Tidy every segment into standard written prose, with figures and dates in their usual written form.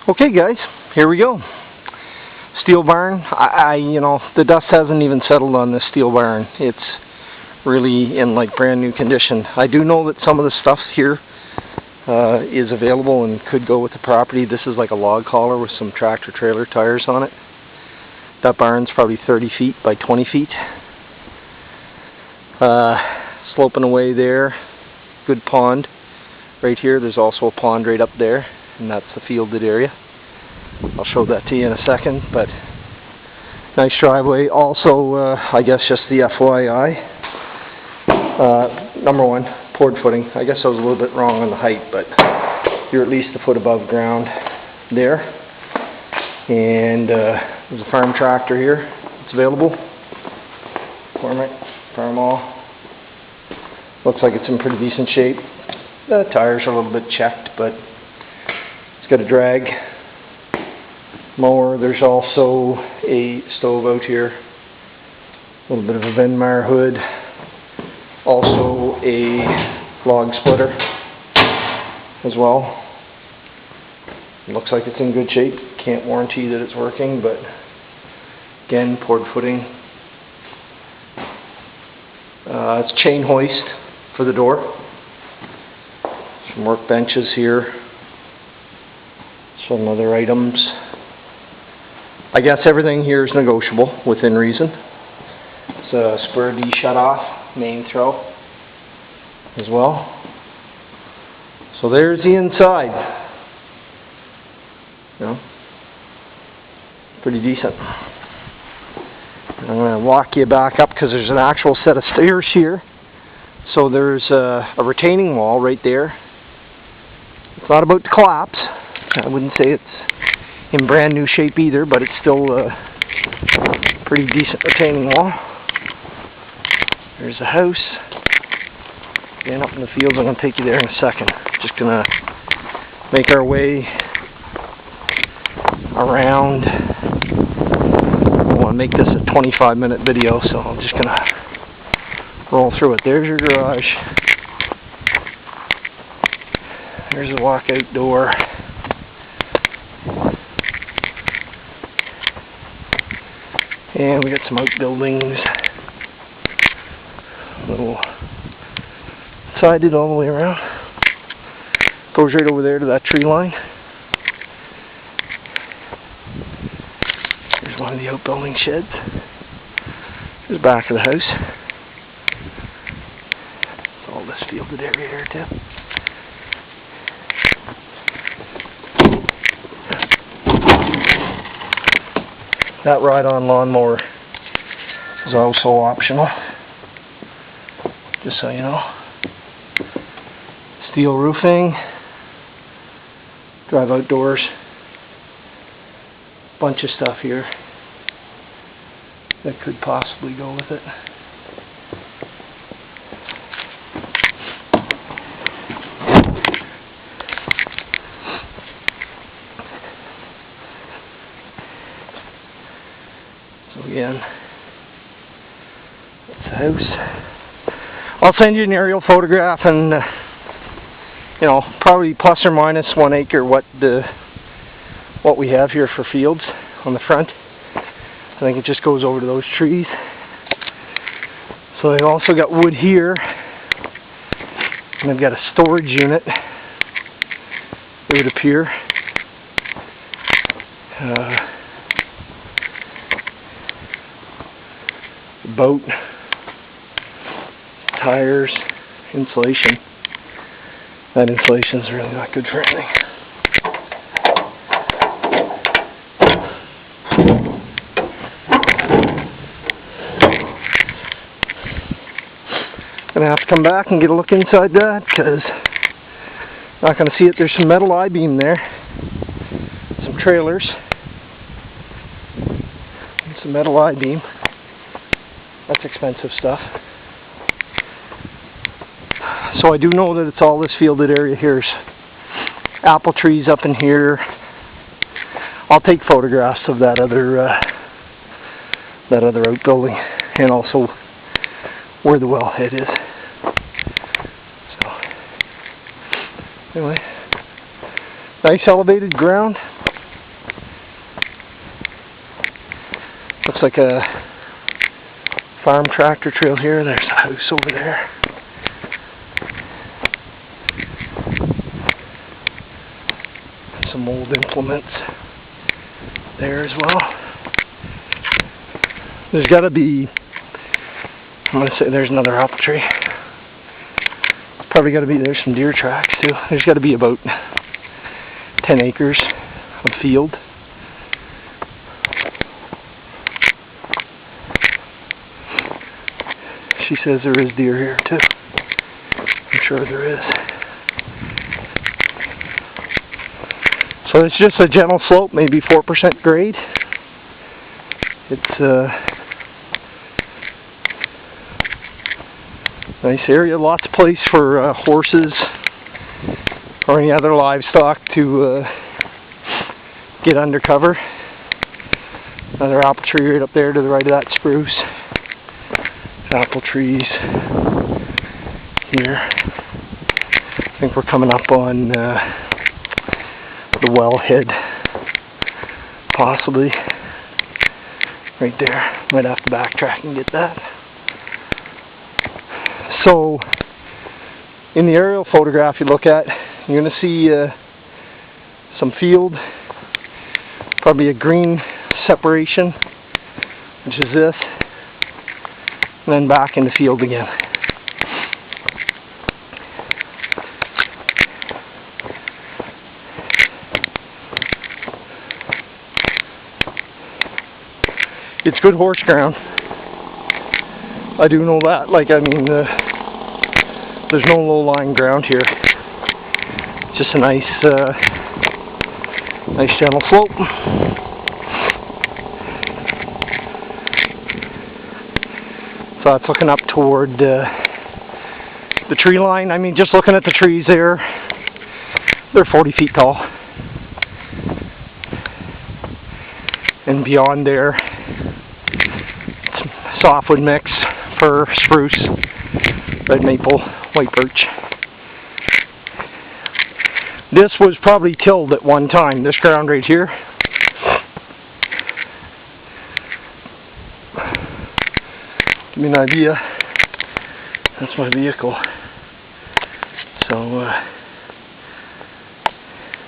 Okay guys, here we go. Steel barn. You know, the dust hasn't even settled on this steel barn. It's really in like brand new condition. I do know that some of the stuff here is available and could go with the property. This is like a log hauler with some tractor trailer tires on it. That barn's probably 30 feet by 20 feet. Sloping away there, good pond. Right here, there's also a pond right up there, and that's the fielded area. I'll show that to you in a second, but nice driveway. Also, I guess just the FYI, number one, poured footing. I guess I was a little bit wrong on the height, but you're at least a foot above ground there. And there's a farm tractor here. It's available. Farmall. Looks like it's in pretty decent shape. The tires are a little bit checked, but it's got a drag mower. There's also a stove out here. A little bit of a Venmar hood. Also a log splitter as well. It looks like it's in good shape. Can't warranty that it's working, but again, poured footing. It's chain hoist for the door. Some workbenches here. Some other items. I guess everything here is negotiable within reason. It's a square D shutoff, main throw as well. So there's the inside. You know, pretty decent. I'm going to walk you back up because there's an actual set of stairs here. So there's a retaining wall right there. It's not about to collapse. I wouldn't say it's in brand new shape either, but it's still a pretty decent retaining wall. There's the house. Again, up in the fields. I'm going to take you there in a second. Just going to make our way around. I want to make this a 25-minute video, so I'm just going to roll through it. There's your garage. There's the walkout door. And we got some outbuildings. Little sided all the way around. Goes right over there to that tree line. There's one of the outbuilding sheds. There's the back of the house. It's all this fielded area here too. That ride-on lawnmower is also optional, just so you know. Steel roofing, drive outdoors, bunch of stuff here that could possibly go with it. So again, that's the house. I'll send you an aerial photograph and you know, probably plus or minus 1 acre what we have here for fields on the front. I think it just goes over to those trees. So they've also got wood here, and they've got a storage unit, it would appear. Boat, tires, insulation. That insulation is really not good for anything. Gonna have to come back and get a look inside that because not gonna see it. There's some metal I-beam there, some trailers, and some metal I-beam. That's expensive stuff. So I do know that it's all this fielded area here. Apple trees up in here. I'll take photographs of that other outbuilding and also where the wellhead is. So anyway, nice elevated ground. Looks like a farm tractor trail here. There's a house over there. Some old implements there as well. There's got to be, I'm going to say there's another apple tree. Probably got to be, there's some deer tracks too. There's got to be about 10 acres of field. She says there is deer here too. I'm sure there is. So it's just a gentle slope, maybe 4% grade. It's a nice area, lots of place for horses or any other livestock to get under cover. Another apple tree right up there to the right of that spruce. Apple trees here. I think we're coming up on the wellhead, possibly. Right there. Might have to backtrack and get that. So, in the aerial photograph you look at, you're going to see some field, probably a green separation, which is this, and then back in the field again. It's good horse ground. I do know that. Like, I mean, there's no low-lying ground here. It's just a nice gentle slope. So it's looking up toward the tree line. I mean, just looking at the trees there, they're 40 feet tall. And beyond there, softwood mix, fir, spruce, red maple, white birch. This was probably tilled at one time, this ground right here. Give me an idea. That's my vehicle. So,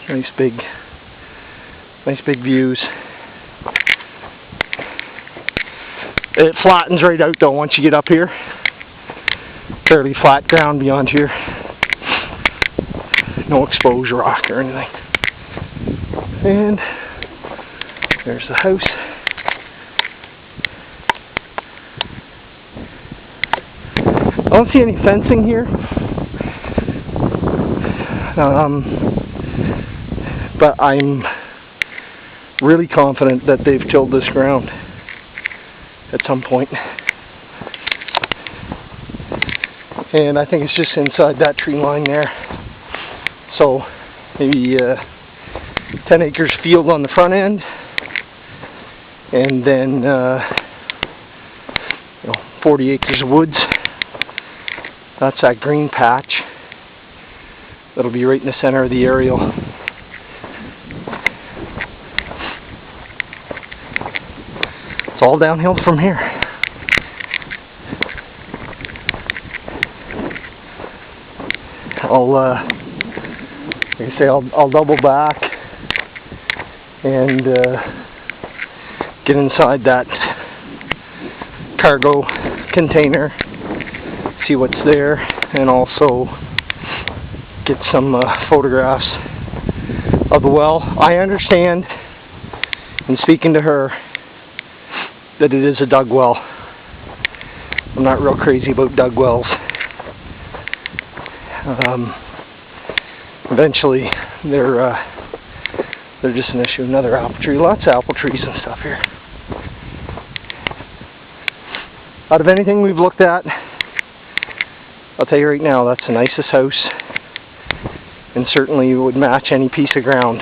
nice big views. It flattens right out though once you get up here. Fairly flat ground beyond here. No exposed rock or anything. And there's the house. I don't see any fencing here. But I'm really confident that they've tilled this ground at some point. And I think it's just inside that tree line there. So maybe 10 acres field on the front end, and then 40 acres of woods. That's that green patch. That'll be right in the center of the aerial. It's all downhill from here. Like I say, I'll double back and get inside that cargo container, see what's there, and also get some photographs of the well. I understand, in speaking to her, that it is a dug well. I'm not real crazy about dug wells. Eventually, they're just an issue. Another apple tree. Lots of apple trees and stuff here. Out of anything we've looked at, I'll tell you right now, that's the nicest house, and certainly would match any piece of ground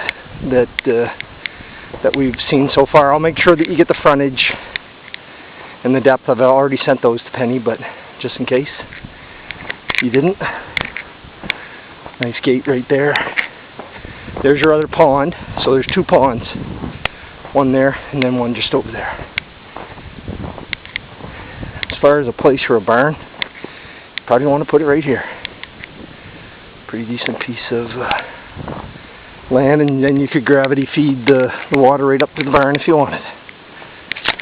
that we've seen so far. I'll make sure that you get the frontage and the depth. I've already sent those to Penny, but just in case you didn't. Nice gate right there. There's your other pond. So there's two ponds. One there and then one just over there. far as a place for a barn, you probably want to put it right here. Pretty decent piece of land, and then you could gravity feed the water right up to the barn if you wanted.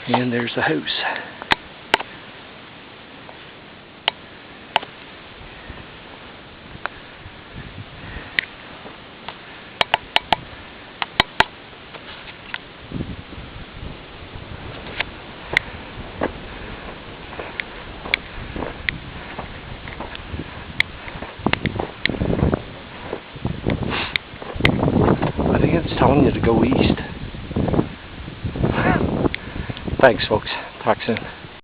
And there's the house. I think it's telling you to go east. Thanks, folks. Talk soon.